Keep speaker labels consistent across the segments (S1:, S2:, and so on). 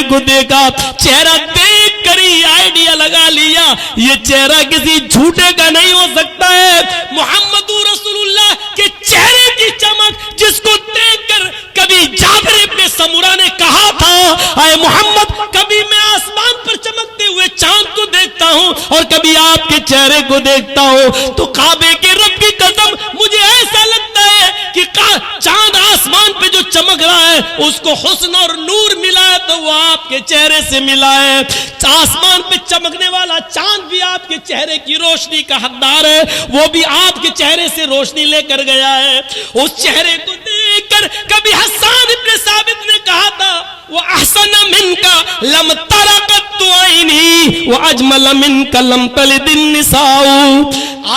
S1: को देखा, चेहरा देख कर ही आइडिया लगा लिया ये चेहरा किसी झूठे का नहीं हो सकता है। मोहम्मद रसूलुल्लाह के चेहरे की चमक जिसको देखकर कभी जाबिर इब्न समुरा ने कहा था, आए मोहम्मद कभी मैं आसमान पर चमकते हुए चांद को देखता हूं और कभी आपके चेहरे को देखता हूं तो काबे के रब की कसम मुझे ऐसा लगता है कि चांद आसमान पे जो चमक रहा है उसको हुस्न और नूर मिला है तो वो आपके चेहरे से मिला है। आसमान पे चमकने वाला चांद भी आपके चेहरे की रोशनी का हकदार है, वो भी आपके चेहरे से रोशनी लेकर गया है। उस चेहरे को देखकर कभी हसन इब्न साबित ने कहा था, वो अहसन मिनका लम तरकत आईनी व अजमल मिनका लम तलिदिन निसाउ।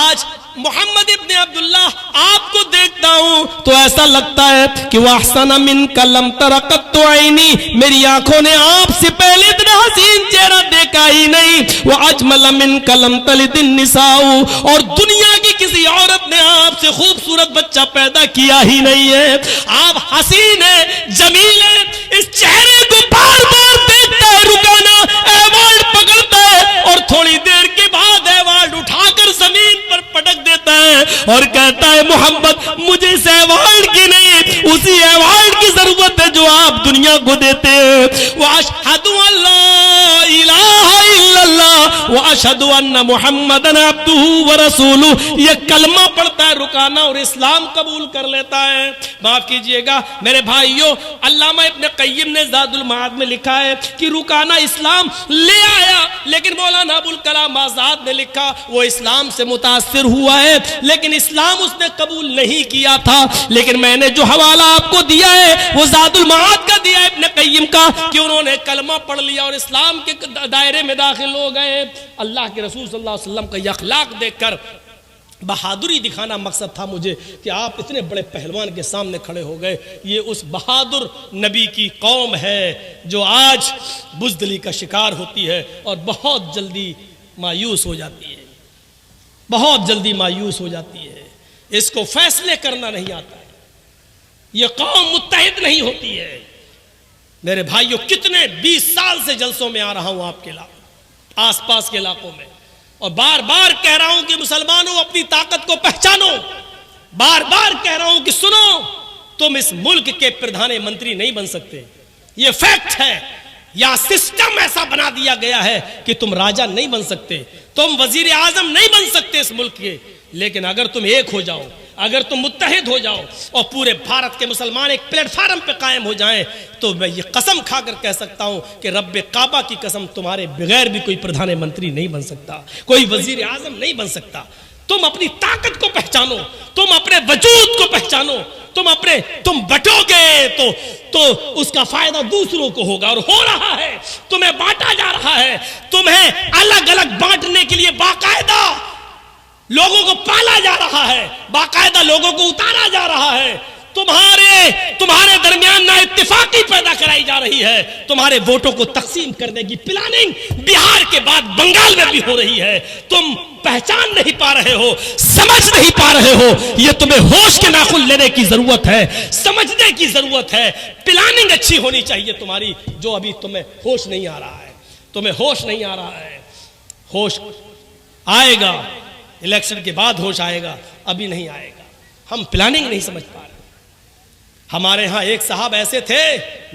S1: आज मोहम्मद इब्न अब्दुल्लाह आपको देखता हूं तो ऐसा लगता है कि वह अहसन मिनका लम तरकत आईनी, मेरी आंखों ने आपसे पहले इतना हसीन चेहरा देखा ही नहीं। वह अजमल मिनका लम तलिदिन निसाउ, और दुनिया की किसी औरत ने आपसे खूबसूरत बच्चा पैदा किया ही नहीं है। आप हसीन है, जमील है, इस चेहरे को बार बार देखता है रुकाना, अवार्ड पकड़ता है और थोड़ी देर के बाद अवार्ड उठाकर जमीन पर पटक देता है और कहता है मोहम्मद मुझे इस अवार्ड की नहीं, उसी अवार्ड की जरूरत है जो आप दुनिया को देते हैं। व अशहदु अल्ला इलाहा इल्लल्लाह व अशहदु अन्ना मुहम्मदन अब्दुहु व रसूलुहु, ये कलमा पढ़ता है रुकाना और इस्लाम कबूल कर लेता है। माफ कीजिएगा मेरे भाइयों, अल्लामा इब्न क़य्यिम ने ज़ादुल मआद में लिखा है कि रुकाना इस्लाम ले आया, लेकिन मौलाना अबुल कलाम आजाद ने लिखा वो इस्लाम से मुतासिर हुआ है लेकिन इस्लाम उसने कबूल नहीं किया था। लेकिन मैंने जो हवाला आपको दिया है वो ज़ादुल मआद का दिया है इब्न क़य्यिम का, कि उन्होंने कलमा पढ़ लिया और इस्लाम के दायरे में दाखिल हो गए। अल्लाह के रसूल सल्लल्लाहु अलैहि वसल्लम का ये अखलाक देखकर बहादुरी दिखाना मकसद था मुझे कि आप इतने बड़े पहलवान के सामने खड़े हो गए। ये उस बहादुर नबी की कौम है जो आज बुज़दिली का शिकार होती है और बहुत जल्दी मायूस हो जाती है, बहुत जल्दी मायूस हो जाती है। इसको फैसले करना नहीं आता है, ये कौम मुत्तहिद नहीं होती है। मेरे भाइयों, कितने 20 साल से जलसों में आ रहा हूं आपके आसपास के इलाकों में और बार बार कह रहा हूं कि मुसलमानों अपनी ताकत को पहचानो, बार बार कह रहा हूं कि सुनो, तुम इस मुल्क के प्रधानमंत्री नहीं बन सकते, ये फैक्ट है। या सिस्टम ऐसा बना दिया गया है कि तुम राजा नहीं बन सकते, तुम वजीर आजम नहीं बन सकते इस मुल्क के। लेकिन अगर तुम एक हो जाओ, अगर तुम मुत्तहिद हो जाओ और पूरे भारत के मुसलमान एक प्लेटफार्म पे कायम हो जाएं, तो मैं ये कसम खाकर कह सकता हूं कि रब्बे काबा की कसम तुम्हारे बगैर भी कोई प्रधानमंत्री नहीं बन सकता, कोई वजीर आजम नहीं बन सकता। तुम अपनी ताकत को पहचानो, तुम अपने वजूद को पहचानो, तुम बटोगे तो उसका फायदा दूसरों को होगा और हो रहा है। तुम्हें बांटा जा रहा है, तुम्हें अलग अलग बांटने के लिए बाकायदा लोगों को पाला जा रहा है, बाकायदा लोगों को उतारा जा रहा है। तुम्हारे दरमियान ना इत्तेफाकी पैदा कराई जा रही है, तुम्हारे वोटों को तकसीम करने की प्लानिंग बिहार के बाद बंगाल में भी हो रही है। तुम पहचान नहीं पा रहे हो, समझ नहीं पा रहे हो, यह तुम्हें होश के नाखुन लेने की जरूरत है, समझने की जरूरत है। प्लानिंग अच्छी होनी चाहिए तुम्हारी, जो अभी तुम्हें होश नहीं आ रहा है, तुम्हें होश नहीं आ रहा है। होश आएगा, इलेक्शन के बाद होश आएगा, अभी नहीं आएगा। हम प्लानिंग नहीं समझ पा रहे। हमारे यहां एक साहब ऐसे थे,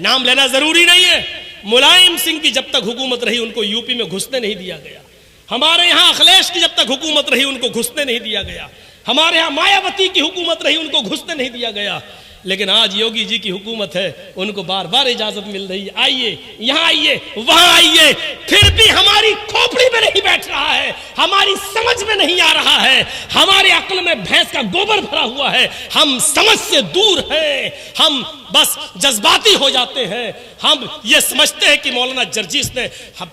S1: नाम लेना जरूरी नहीं है, मुलायम सिंह की जब तक हुकूमत रही उनको यूपी में घुसने नहीं दिया गया। हमारे यहां अखिलेश की जब तक हुकूमत रही उनको घुसने नहीं दिया गया। हमारे यहां मायावती की हुकूमत रही उनको घुसने नहीं दिया गया। लेकिन आज योगी जी की हुकूमत है, उनको बार बार इजाजत मिल रही है, आइए यहां आइए वहां आइए, फिर भी हमारी खोपड़ी में नहीं बैठ रहा है, हमारी समझ में नहीं आ रहा है, हमारे अक्ल में भैंस का गोबर भरा हुआ है, हम समझ से दूर हैं, हम बस जज्बाती हो जाते हैं। हम ये समझते हैं कि मौलाना जर्जीस ने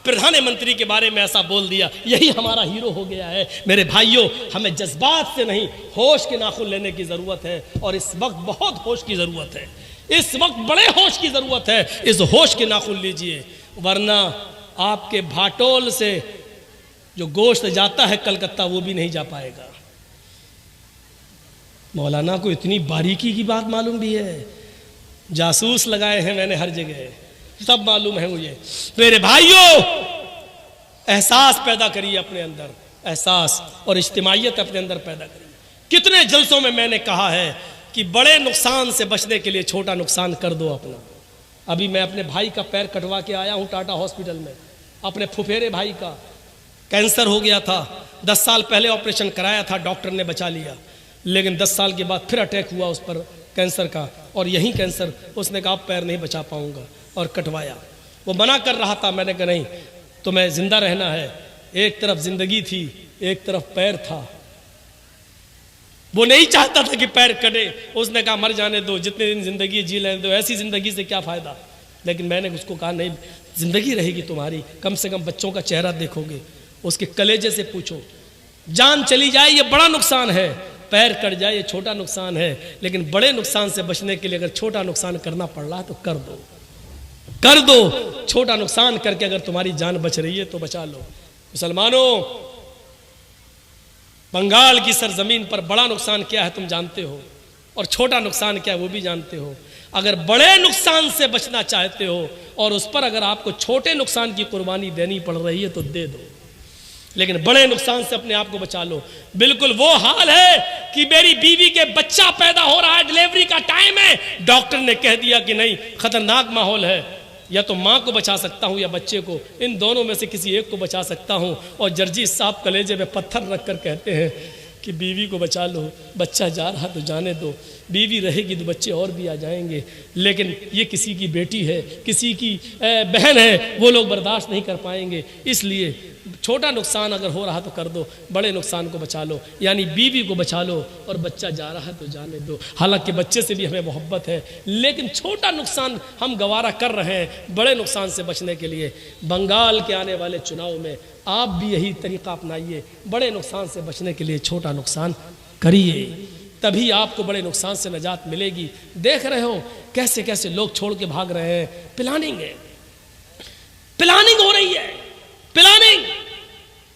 S1: प्रधानमंत्री के बारे में ऐसा बोल दिया, यही हमारा हीरो हो गया है। मेरे भाइयों, हमें जज्बात से नहीं, होश के नाखुन लेने की जरूरत है और इस वक्त बहुत होश की जरूरत है, इस वक्त बड़े होश की जरूरत है। इस होश के नाखुन लीजिए, वरना आपके भाटोल से जो गोश्त जाता है कलकत्ता वो भी नहीं जा पाएगा। मौलाना को इतनी बारीकी की बात मालूम भी है, जासूस लगाए हैं मैंने हर जगह, सब मालूम है मुझे। मेरे भाइयों, एहसास पैदा करिए अपने अंदर, एहसास और इज्तिमाइयत अपने अंदर पैदा करिए। कितने जलसों में मैंने कहा है कि बड़े नुकसान से बचने के लिए छोटा नुकसान कर दो अपना। अभी मैं अपने भाई का पैर कटवा के आया हूँ टाटा हॉस्पिटल में। अपने फुफेरे भाई का कैंसर हो गया था, 10 साल पहले ऑपरेशन कराया था, डॉक्टर ने बचा लिया, लेकिन 10 साल के बाद फिर अटैक हुआ उस पर कैंसर का, और यही कैंसर। उसने कहा पैर नहीं बचा पाऊंगा और कटवाया। वो मना कर रहा था, मैंने कहा नहीं तुम्हें जिंदा रहना है। एक तरफ जिंदगी थी, एक तरफ पैर था। वो नहीं चाहता था कि पैर कटे। उसने कहा मर जाने दो, जितने दिन जिंदगी जी लेने दो, ऐसी जिंदगी से क्या फायदा। लेकिन मैंने उसको कहा नहीं, जिंदगी रहेगी तुम्हारी, कम से कम बच्चों का चेहरा देखोगे, उसके कलेजे से पूछो। जान चली जाए ये बड़ा नुकसान है, पैर कट जाए ये छोटा नुकसान है, लेकिन बड़े नुकसान से बचने के लिए अगर छोटा नुकसान करना पड़ रहा है तो कर दो, कर दो। छोटा नुकसान करके अगर तुम्हारी जान बच रही है तो बचा लो। मुसलमानों, बंगाल की सरजमीन पर बड़ा नुकसान क्या है तुम जानते हो, और छोटा नुकसान क्या है वो भी जानते हो। अगर बड़े नुकसान से बचना चाहते हो और उस पर अगर आपको छोटे नुकसान की कुर्बानी देनी पड़ रही है तो दे दो, लेकिन बड़े नुकसान से अपने आप को बचा लो। बिल्कुल वो हाल है कि मेरी बीवी के बच्चा पैदा हो रहा है, डिलीवरी का टाइम है, डॉक्टर ने कह दिया कि नहीं खतरनाक माहौल है, या तो माँ को बचा सकता हूँ या बच्चे को, इन दोनों में से किसी एक को बचा सकता हूँ। और जर्जी साहब कलेजे में पत्थर रख कर कहते हैं कि बीवी को बचा लो, बच्चा जा रहा तो जाने दो, बीवी रहेगी तो बच्चे और भी आ जाएंगे, लेकिन ये किसी की बेटी है, किसी की बहन है, वो लोग बर्दाश्त नहीं कर पाएंगे। इसलिए छोटा नुकसान अगर हो रहा तो कर दो, बड़े नुकसान को बचा लो, यानी बीवी को बचा लो और बच्चा जा रहा है तो जाने दो। हालांकि बच्चे से भी हमें मोहब्बत है, लेकिन छोटा नुकसान हम गवारा कर रहे हैं बड़े नुकसान से बचने के लिए। बंगाल के आने वाले चुनाव में आप भी यही तरीका अपनाइए, बड़े नुकसान से बचने के लिए छोटा नुकसान करिए, तभी आपको बड़े नुकसान से निजात मिलेगी। देख रहे हो कैसे कैसे लोग छोड़ के भाग रहे हैं। प्लानिंग है, प्लानिंग हो रही है, प्लानिंग।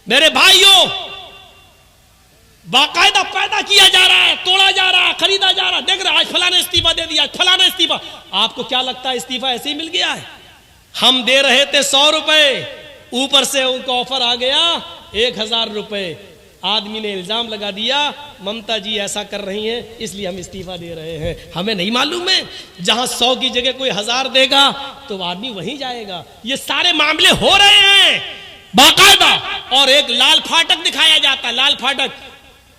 S1: मेरे भाइयों, बाकायदा पैदा किया जा रहा है, तोड़ा जा रहा है, खरीदा जा रहा है। देख रहे आज फलाना इस्तीफा दे दिया, फलाना इस्तीफा। आपको क्या लगता है इस्तीफा ऐसे ही मिल गया है? हम दे रहे थे 100 रुपए, ऊपर से उनको ऑफर आ गया 1000 रुपए। आदमी ने इल्जाम लगा दिया ममता जी ऐसा कर रही हैं इसलिए हम इस्तीफा दे रहे हैं। हमें नहीं मालूम है जहां 100 की जगह कोई 1000 देगा तो आदमी वहीं जाएगा। ये सारे मामले हो रहे हैं बाकायदा, और एक लाल फाटक दिखाया जाता है, लाल फाटक,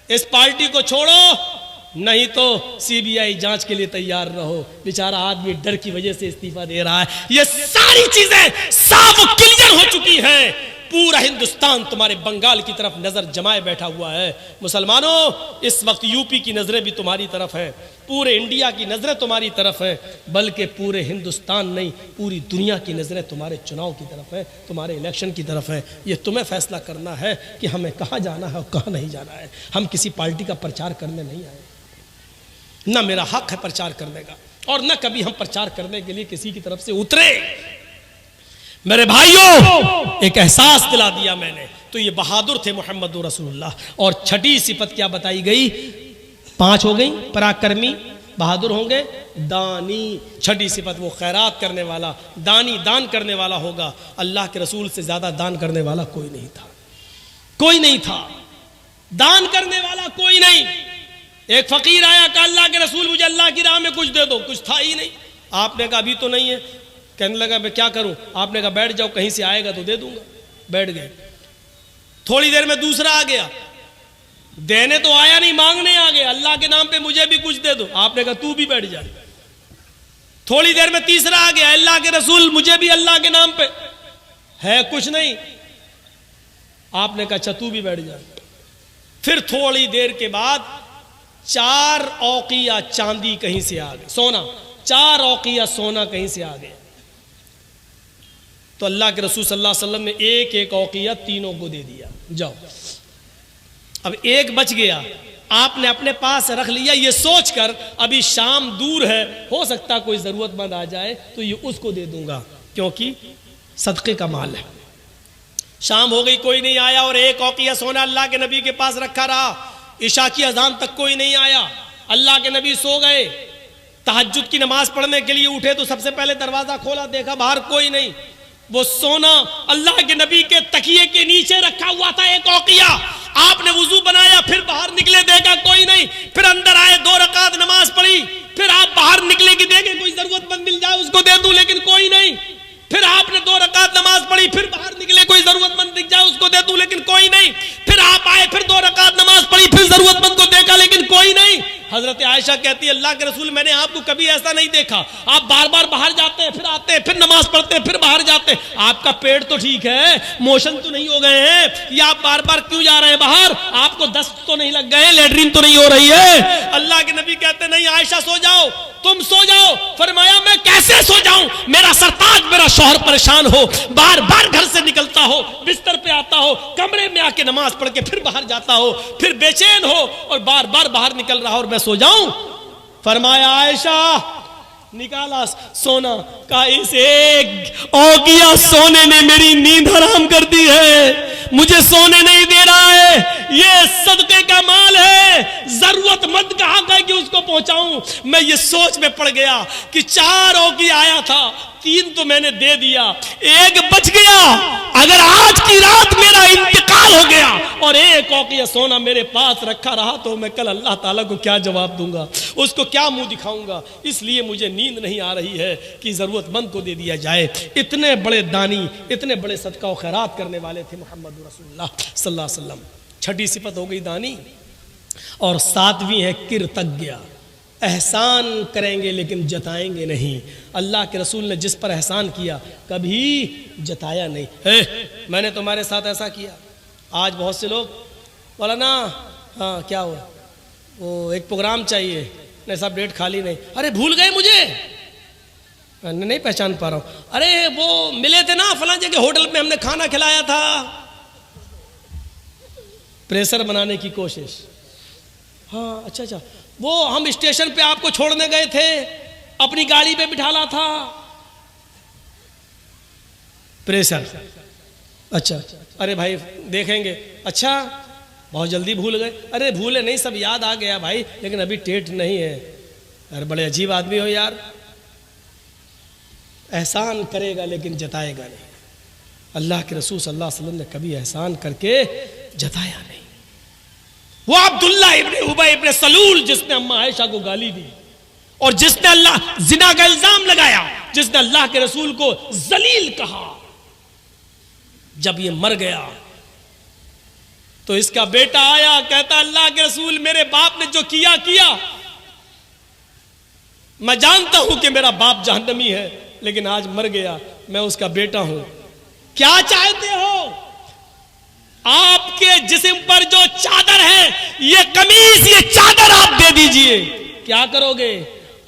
S1: इस पार्टी को छोड़ो नहीं तो सीबीआई जांच के लिए तैयार रहो। बेचारा आदमी डर की वजह से इस्तीफा दे रहा है। ये सारी चीजें साफ क्लियर हो चुकी हैं। पूरा हिंदुस्तान तुम्हारे बंगाल की तरफ नजर जमाए बैठा हुआ है। मुसलमानों, इस वक्त यूपी की नजरें भी तुम्हारी तरफ है, पूरे इंडिया की नजरें तुम्हारी तरफ है, बल्कि पूरे हिंदुस्तान नहीं पूरी दुनिया की नजरें तुम्हारे चुनाव की तरफ है, तुम्हारे इलेक्शन की तरफ है। ये तुम्हें फैसला करना है कि हमें कहाँ जाना है और कहाँ नहीं जाना है। हम किसी पार्टी का प्रचार करने नहीं आए, ना मेरा हक है प्रचार करने का, और न कभी हम प्रचार करने के लिए किसी की तरफ से उतरे। मेरे भाइयों, एक एहसास दिला दिया मैंने, तो ये बहादुर थे मोहम्मद रसूलुल्लाह। और छठी सिफत क्या बताई गई? 5 हो गई, पराक्रमी, बहादुर होंगे, दानी। छठी सिफत वो खैरात करने वाला, दानी, दान करने वाला होगा। अल्लाह के रसूल से ज्यादा दान करने वाला कोई नहीं था, कोई नहीं था, दान करने वाला कोई नहीं। एक फकीर आया कि अल्लाह के रसूल मुझे अल्लाह की राह में कुछ दे दो, कुछ था ही नहीं। आपने कहा अभी तो नहीं है। कहने लगा मैं क्या करूं? आपने कहा बैठ जाओ, कहीं से आएगा तो दे दूंगा। बैठ गए। थोड़ी देर में दूसरा आ गया, देने तो आया नहीं, मांगने आ गया, अल्लाह के नाम पे मुझे भी कुछ दे दो। आपने कहा तू भी बैठ जा। थोड़ी देर में तीसरा आ गया, अल्लाह के रसूल मुझे भी अल्लाह के नाम पे है कुछ नहीं। आपने कहा अच्छा तू भी बैठ जा। फिर थोड़ी देर के बाद 4 औकिया चांदी कहीं से आ गए, सोना, 4 औकिया सोना कहीं से आ गया। तो अल्लाह के रसूल सल्लल्लाहु अलैहि वसल्लम ने एक एक औकिया तीनों को दे दिया, जाओ। अब एक बच गया, आपने अपने पास रख लिया, ये सोचकर अभी शाम दूर है, हो सकता कोई जरूरतमंद आ जाए तो ये उसको दे दूंगा, क्योंकि सदक़े का माल है। शाम हो गई, कोई नहीं आया, और एक औकिया सोना अल्लाह के नबी के पास रखा रहा। इशा की अजान तक कोई नहीं आया, अल्लाह के नबी सो गए। तहज्जुद की नमाज पढ़ने के लिए उठे तो सबसे पहले दरवाजा खोला, देखा बाहर कोई नहीं। वो सोना अल्लाह के नबी के तकिए के नीचे रखा हुआ था, एक औकिया। आपने वुजू बनाया, फिर बाहर निकले, देखा कोई नहीं, फिर अंदर आए, 2 रकात नमाज पढ़ी, फिर आप बाहर निकले कि देखें कोई जरूरतमंद मिल जाए उसको दे दूं, लेकिन कोई नहीं। फिर आपने 2 रकात नमाज पढ़ी, फिर बाहर निकले, कोई जरूरतमंद दिख जाए उसको दे दूं, लेकिन कोई नहीं। फिर आप आए, फिर 2 रकात नमाज पढ़ी, फिर जरूरतमंद को देखा, लेकिन कोई नहीं। हजरत आयशा कहती है अल्लाह के रसूल मैंने आपको कभी ऐसा नहीं देखा, आप बार बार बाहर जाते हैं, फिर आते हैं, फिर नमाज पढ़ते हैं, फिर बाहर जाते हैं। आपका पेट तो ठीक है, मोशन तो नहीं हो गए हैं, या आप बार बार क्यों जा रहे हैं बाहर? आपको दस्त तो नहीं लग गए, लेटरिन तो नहीं हो रही है? अल्लाह के नबी कहते नहीं आयशा सो जाओ, तुम सो जाओ। फरमाया मैं कैसे सो जाऊं, मेरा सरताज मेरा शौहर परेशान हो, बार बार घर से निकलता हो, बिस्तर पे आता हो, कमरे में आके नमाज पढ़ के फिर बाहर जाता हो, फिर बेचैन हो और बार बार बाहर निकल रहा हो और मैं सो जाऊं? फरमाया आयशा निकाला सोना का, इस एक औकिया सोने ने मेरी नींद हराम कर दी है, मुझे सोने नहीं दे रहा है, ये सदके का माल है, जरूरतमंद कहां का कि उसको पहुंचाऊं। मैं ये सोच में पड़ गया कि 4 औकिया आया था, 3 तो मैंने दे दिया, 1 बच गया। अगर आज की रात मेरा इंतकाल हो गया और 1 औकिया सोना मेरे पास रखा रहा तो मैं कल अल्लाह ताला को क्या जवाब दूंगा, उसको क्या मुंह दिखाऊंगा। इसलिए मुझे नींद नहीं आ रही है कि जरूरतमंद को दे दिया जाए। इतने बड़े दानी, इतने बड़े सदका और खैरात करने वाले थे मोहम्मद रसूलुल्लाह सल्लल्लाहु अलैहि वसल्लम। छठी सिफत हो गई दानी, और 7वीं है कृतज्ञ। एहसान करेंगे लेकिन जताएंगे नहीं। अल्लाह के रसूल ने जिस पर एहसान किया कभी जताया नहीं। मैंने तुम्हारे साथ ऐसा किया। आज बहुत से लोग बोला ना, हाँ क्या हुआ, वो एक प्रोग्राम चाहिए, नहीं साहब डेट खाली नहीं, अरे भूल गए मुझे, नहीं पहचान पा रहा हूँ, अरे वो मिले थे ना फलां जगह होटल में, हमने खाना खिलाया था। प्रेशर बनाने की कोशिश। हाँ अच्छा, वो हम स्टेशन पे आपको छोड़ने गए थे, अपनी गाड़ी पे बिठाला था। प्रेशर। अच्छा, अरे भाई देखेंगे, अच्छा बहुत जल्दी भूल गए, अरे भूले नहीं, सब याद आ गया भाई, लेकिन अभी डेट नहीं है। अरे बड़े अजीब आदमी हो यार, एहसान करेगा लेकिन जताएगा नहीं। अल्लाह के रसूल सल्लल्लाहु अलैहि वसल्लम ने कभी एहसान करके जताया नहीं। वो अब्दुल्ला इब्ने उबय इब्ने सलूल जिसने अम्मा आयशा को गाली दी और जिसने अल्लाह जिना का इल्जाम लगाया, जिसने अल्लाह के रसूल को जलील कहा, जब ये मर गया तो इसका बेटा आया, कहता अल्लाह के रसूल मेरे बाप ने जो किया किया, मैं जानता हूं कि मेरा बाप जहन्नमी है, लेकिन आज मर गया, मैं उसका बेटा हूं, क्या चाहते हो? आपके जिस्म पर जो चादर है, ये कमीज, ये चादर आप दे दीजिए। क्या करोगे?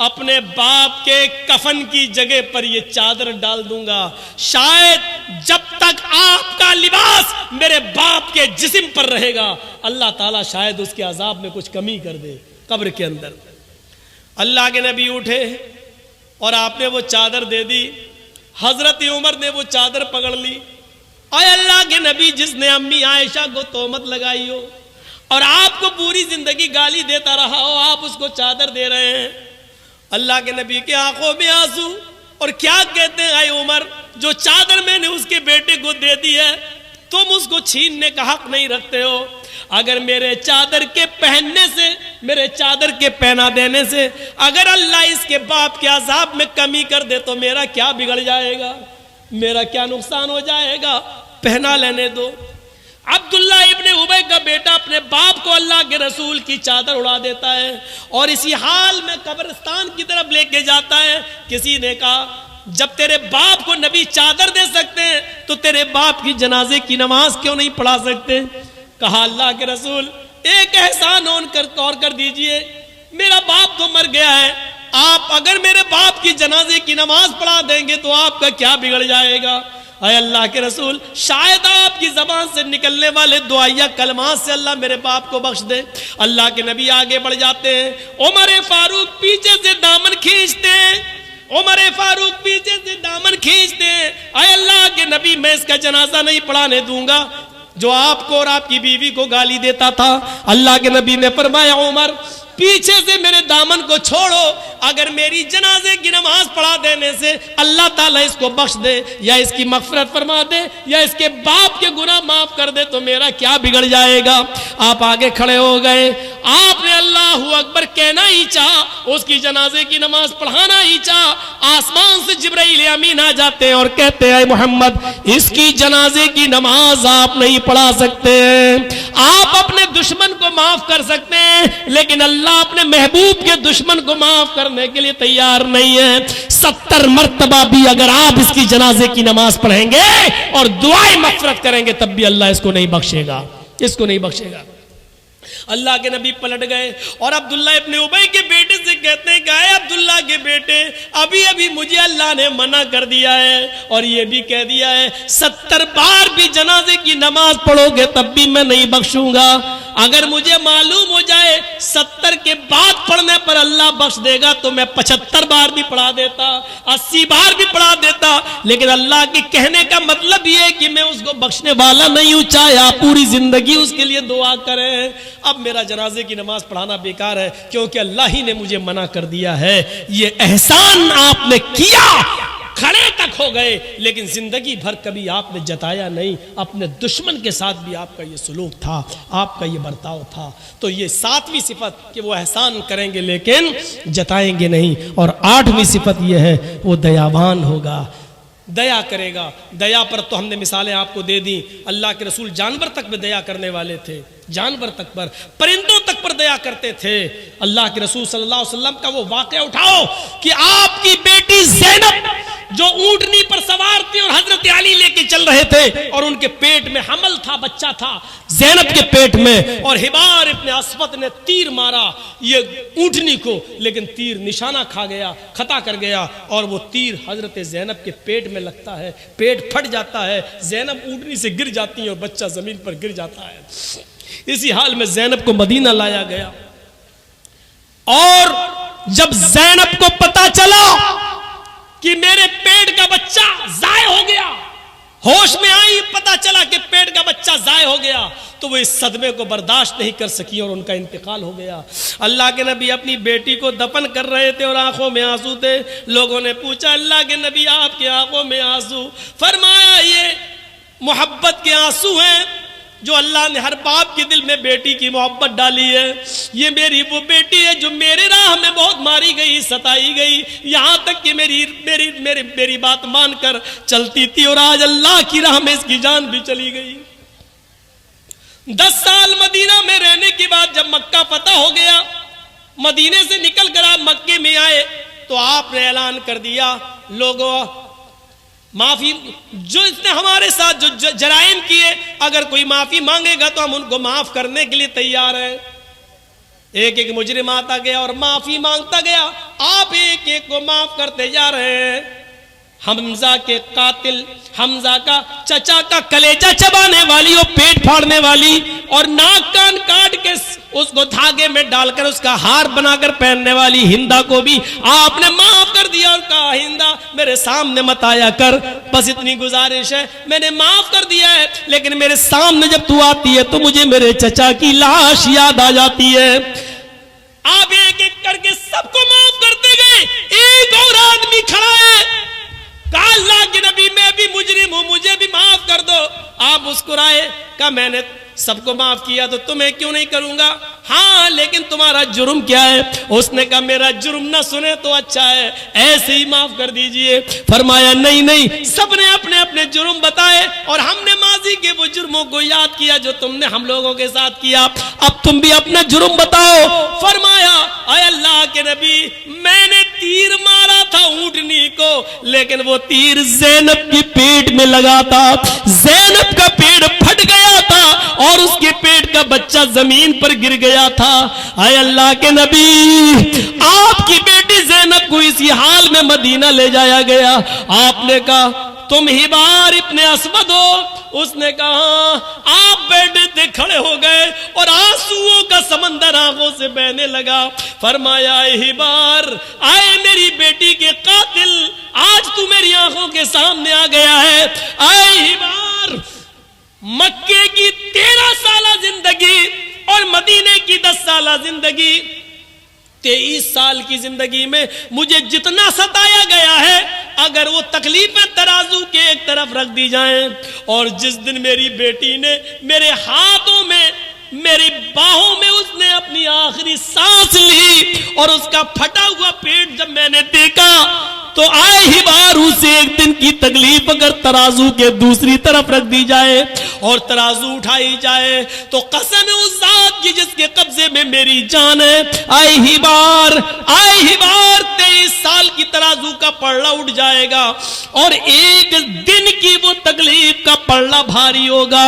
S1: अपने बाप के कफन की जगह पर ये चादर डाल दूंगा। शायद जब तक आपका लिबास मेरे बाप के जिस्म पर रहेगा, अल्लाह ताला शायद उसके अजाब में कुछ कमी कर दे कब्र के अंदर। अल्लाह के नबी उठे और आपने वो चादर दे दी। हजरत उमर ने वो चादर पकड़ ली। आए अल्लाह के नबी, जिसने अम्मी आयशा को तोहमत लगाई हो और आपको पूरी जिंदगी गाली देता रहा हो, आप उसको चादर दे रहे हैं। अल्लाह के नबी के आंखों में आंसू, और क्या कहते हैं, आए उमर, जो चादर मैंने उसके बेटे को दे दी है, तुम उसको छीनने का हक नहीं रखते हो। अगर मेरे चादर के पहनने से, मेरे चादर के पहना देने से अगर अल्लाह इसके बाप के अजाब में कमी कर दे तो मेरा क्या बिगड़ जाएगा, मेरा क्या नुकसान हो जाएगा? पहना लेने दो। अब्दुल्ला इब्ने उबय का बेटा अपने बाप को अल्लाह के रसूल की चादर उड़ा देता है और इसी हाल में कब्रिस्तान की तरफ लेके जाता है। किसी ने कहा जब तेरे बाप को नबी चादर दे सकते हैं तो तेरे बाप की जनाजे की नमाज क्यों नहीं पढ़ा सकते? कहा अल्लाह के रसूल एक एहसान और कर दीजिए, मेरा बाप तो मर गया है, आप अगर मेरे बाप की जनाजे की नमाज पढ़ा देंगे तो आपका क्या बिगड़ जाएगा? अय अल्लाह के रसूल, शायद आपकी जबान से निकलने वाले दुआया कलमात से अल्लाह मेरे बाप को बख्श दे। अल्लाह के नबी आगे बढ़ जाते हैं। उमर फारूक पीछे से दामन खींचते हैं, उमर फारूक पीछे से दामन खींचते हैं। अय अल्लाह के नबी, मैं इसका जनाजा नहीं पढ़ाने दूंगा जो आपको और आपकी बीवी को गाली देता था। अल्लाह के नबी ने फरमाया उमर पीछे से मेरे दामन को छोड़ो, अगर मेरी जनाजे की नमाज पढ़ा देने से अल्लाह ताला इसको बख्श दे या इसकी मगफरत फरमा दे या इसके बाप के गुनाह माफ कर दे तो मेरा क्या बिगड़ जाएगा। आप आगे खड़े हो गए, आपने अल्लाहू अकबर कहना ही चाहा, उसकी जनाजे की नमाज पढ़ाना ही चाहा। आसमान से जिब्राइल अमीन आ जाते हैं और कहते हैं मोहम्मद, इसकी जनाजे की नमाज आप नहीं पढ़ा सकते। आप अपने दुश्मन को माफ कर सकते हैं, लेकिन अल्लाह अपने महबूब के दुश्मन को माफ करने के लिए तैयार नहीं है। 70 मर्तबा भी अगर आप इसकी जनाजे की नमाज पढ़ेंगे और दुआएं मगफिरत करेंगे तब भी अल्लाह इसको नहीं बख्शेगा, इसको नहीं बख्शेगा। अल्लाह के नबी पलट गए और अब्दुल्ला इब्ने उबई के बेटे से कहते हैं, क्या है अब्दुल्ला के बेटे, अभी अभी मुझे अल्लाह ने मना कर दिया है और ये भी कह दिया है 70 बार भी जनाजे की नमाज पढ़ोगे तब भी मैं नहीं बख्शूंगा। अगर मुझे मालूम हो जाए 70 के बाद पढ़ने पर अल्लाह बख्श देगा तो मैं 75 बार भी पढ़ा देता, 80 बार भी पढ़ा देता, लेकिन अल्लाह के कहने का मतलब ये है कि मैं उसको बख्शने वाला नहीं हूं, चाहे आप पूरी जिंदगी उसके लिए दुआ करें। अब मेरा जनाजे की नमाज पढ़ाना बेकार है क्योंकि अल्लाह ही ने मुझे मना कर दिया है। ये एहसान आपने किया, खड़े तक हो गए, लेकिन जिंदगी भर कभी आपने जताया नहीं। अपने दुश्मन के साथ भी आपका ये सलूक था, आपका ये बर्ताव था। तो ये 7वीं सिफत कि वो एहसान करेंगे लेकिन जताएंगे नहीं। और 8वीं सिफत ये है वो दयावान होगा, दया करेगा। दया पर तो हमने मिसालें आपको दे दी। अल्लाह के रसूल जानवर तक पे दया करने वाले थे, जानवर तक पर, परिंदों तक पर दया करते थे। अल्लाह के रसूल सल्लल्लाहु अलैहि वसल्लम का वो वाक़या उठाओ कि आपकी बेटी ज़ैनब जो ऊंटनी पर सवार थी और हजरत अली लेके चल रहे थे और उनके पेट में हमल था, बच्चा था ज़ैनब के पेट में, और हिबार इब्ने अस्वद ने तीर मारा ये ऊंटनी को, लेकिन तीर निशाना खा गया, खता कर गया और वो तीर हजरत ज़ैनब के पेट में लगता है, पेट फट जाता है, ज़ैनब ऊंटनी से गिर जाती है और बच्चा जमीन पर गिर जाता है। इसी हाल में ज़ैनब को मदीना लाया गया और जब ज़ैनब को पता चला कि मेरे पेट का बच्चा जाय हो गया, होश में आई, पता चला कि पेट का बच्चा जाय हो गया, तो वो इस सदमे को बर्दाश्त नहीं कर सकी और उनका इंतकाल हो गया। अल्लाह के नबी अपनी बेटी को दफन कर रहे थे और आंखों में आंसू थे। लोगों ने पूछा, अल्लाह के नबी आपके आंखों में आंसू? फरमाया, ये मोहब्बत के आंसू हैं जो अल्लाह ने हर बाप के दिल में बेटी की मोहब्बत डाली है। ये मेरी वो बेटी है जो मेरे राह में बहुत मारी गई, सताई गई, यहां तक कि मेरी बात मानकर चलती थी और आज अल्लाह की राह में इसकी जान भी चली गई। 10 साल मदीना में रहने के बाद जब मक्का फतह हो गया, मदीने से निकल कर आप मक्के में आए तो आपने ऐलान कर दिया, लोगों माफी, जो इसने हमारे साथ जो जराइम किए, अगर कोई माफी मांगेगा तो हम उनको माफ करने के लिए तैयार हैं। एक एक मुजरिम आता गया और माफी मांगता गया। आप एक एक को माफ करते जा रहे हैं। हमजा के कातिल, हमजा का चचा का कलेजा चबाने वाली और पेट फाड़ने वाली और नाक कान काट के उसको धागे में डालकर उसका हार बनाकर पहनने वाली हिंदा को भी आपने माफ कर दिया और कहा, हिंदा मेरे सामने मत आया कर, बस इतनी गुजारिश है, मैंने माफ कर दिया है, लेकिन मेरे सामने जब तू आती है तो मुझे मेरे चचा की लाश याद आ जाती है। आप एक एक करके सबको माफ करते गए। एक और आदमी खड़ा है, कहा, अल्लाह के नबी मैं भी मुजरिम हूं, मुझे भी माफ कर दो। आप मुस्कुराए, कहा मैंने सबको माफ किया तो तुम्हें क्यों नहीं करूंगा? हाँ, लेकिन तुम्हारा जुर्म क्या है? उसने कहा मेरा जुर्म ना सुने तो अच्छा है, ऐसे ही माफ कर दीजिए। फरमाया नहीं नहीं, सबने अपने अपने जुर्म बताए और हमने माजी के वो जुर्मों को याद किया जो तुमने हम लोगों के साथ किया, अब तुम भी अपना जुर्म बताओ। फरमाया, अय अल्लाह के नबी, मैंने तीर मारा था ऊंटनी को, लेकिन वो तीर ज़ैनब के पेट में लगा था, ज़ैनब का पेट फट गया था और उसके पेट का बच्चा जमीन पर गिर गया था। आय अल्लाह के नबी, आपकी बेटी ज़ैनब को इसी हाल में मदीना ले जाया गया। आपने कहा तुम हिबार इब्ने अस्वद हो? उसने कहा। आप बेटे थे, खड़े हो गए और आंसुओं का समंदर आंखों से बहने लगा। फरमाया, हिबार, आए मेरी बेटी के कातिल, आज तू मेरी आंखों के सामने आ गया है। आए हिबार, मक्के की 13 साल जिंदगी और मदीने की 10 साल जिंदगी, 23 साल की जिंदगी में मुझे जितना सताया गया है, अगर वो तकलीफें तराजू के एक तरफ रख दी जाएं, और जिस दिन मेरी बेटी ने मेरे हाथों में, मेरी बाहों में उसने अपनी आखिरी सांस ली और उसका फटा हुआ पेट जब मैंने देखा, तो आए ही बार उसे एक दिन की तकलीफ अगर तराजू के दूसरी तरफ रख दी जाए और तराजू उठाई जाए, तो कसम है उस जात की जिसके कब्जे में मेरी जान है, आए ही बार 23 साल की तराजू का पल्ला उठ जाएगा और एक दिन की वो तकलीफ का पल्ला भारी होगा।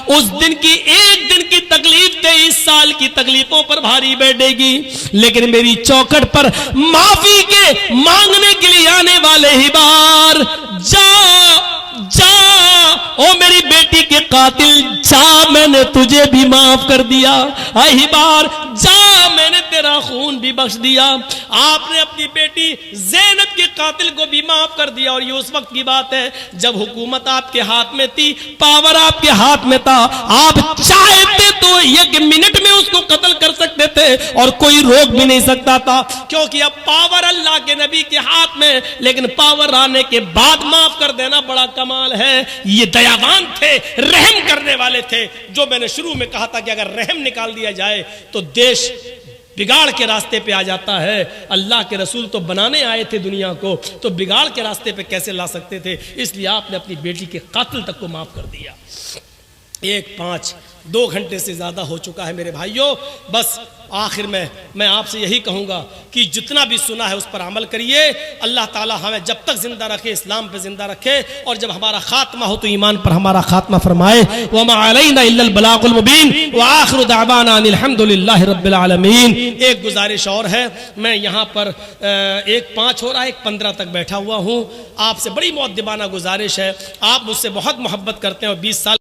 S1: उस दिन की, एक दिन की तकलीफ 23 साल की तकलीफों पर भारी बैठेगी, लेकिन मेरी चौखट पर माफी के मांगने के लिए आने वाले ही बार, जा ओ मेरी बेटी के कातिल, जा मैंने तुझे भी माफ कर दिया, आई बार जा मैंने तेरा खून भी बख्श दिया। आपने अपनी बेटी ज़ैनब के कातिल को भी माफ कर दिया, और ये उस वक्त की बात है जब हुकूमत आपके हाथ में थी, पावर आपके हाथ में था, आप चाहते तो एक मिनट में उसको कत्ल कर सकते थे और कोई रोक भी नहीं सकता था, क्योंकि अब पावर अल्लाह के नबी के हाथ में। लेकिन पावर आने के बाद माफ कर देना बड़ा कमाल है। ये दयावान थे, रहम करने वाले थे, जो मैंने शुरू में कहा था कि अगर रहम निकाल दिया जाए तो देश बिगाड़ के रास्ते पे आ जाता है। अल्लाह के रसूल तो बनाने आए थे दुनिया को, तो बिगाड़ के रास्ते पे कैसे ला सकते थे? इसलिए आपने अपनी बेटी के कातिल तक को माफ कर दिया। 2 घंटे से ज्यादा हो चुका है मेरे भाइयों। बस आखिर में मैं आपसे यही कहूंगा कि जितना भी सुना है उस पर अमल करिए। अल्लाह ताला हमें जब तक जिंदा रखे, इस्लाम पे जिंदा रखे, और जब हमारा खात्मा हो तो ईमान पर हमारा खात्मा फरमाए। व मा अलैना इल्लल बलागुल मुबीन व आखिरु दावाना अल्हम्दुलिल्लाहि रब्बिल आलमीन। एक गुजारिश और है, मैं यहाँ पर 1:05 हो रहा है, 1:15 तक बैठा हुआ हूँ। आपसे बड़ी मुअद्दिबाना गुजारिश है, आप मुझसे बहुत मोहब्बत करते हैं और 20 साल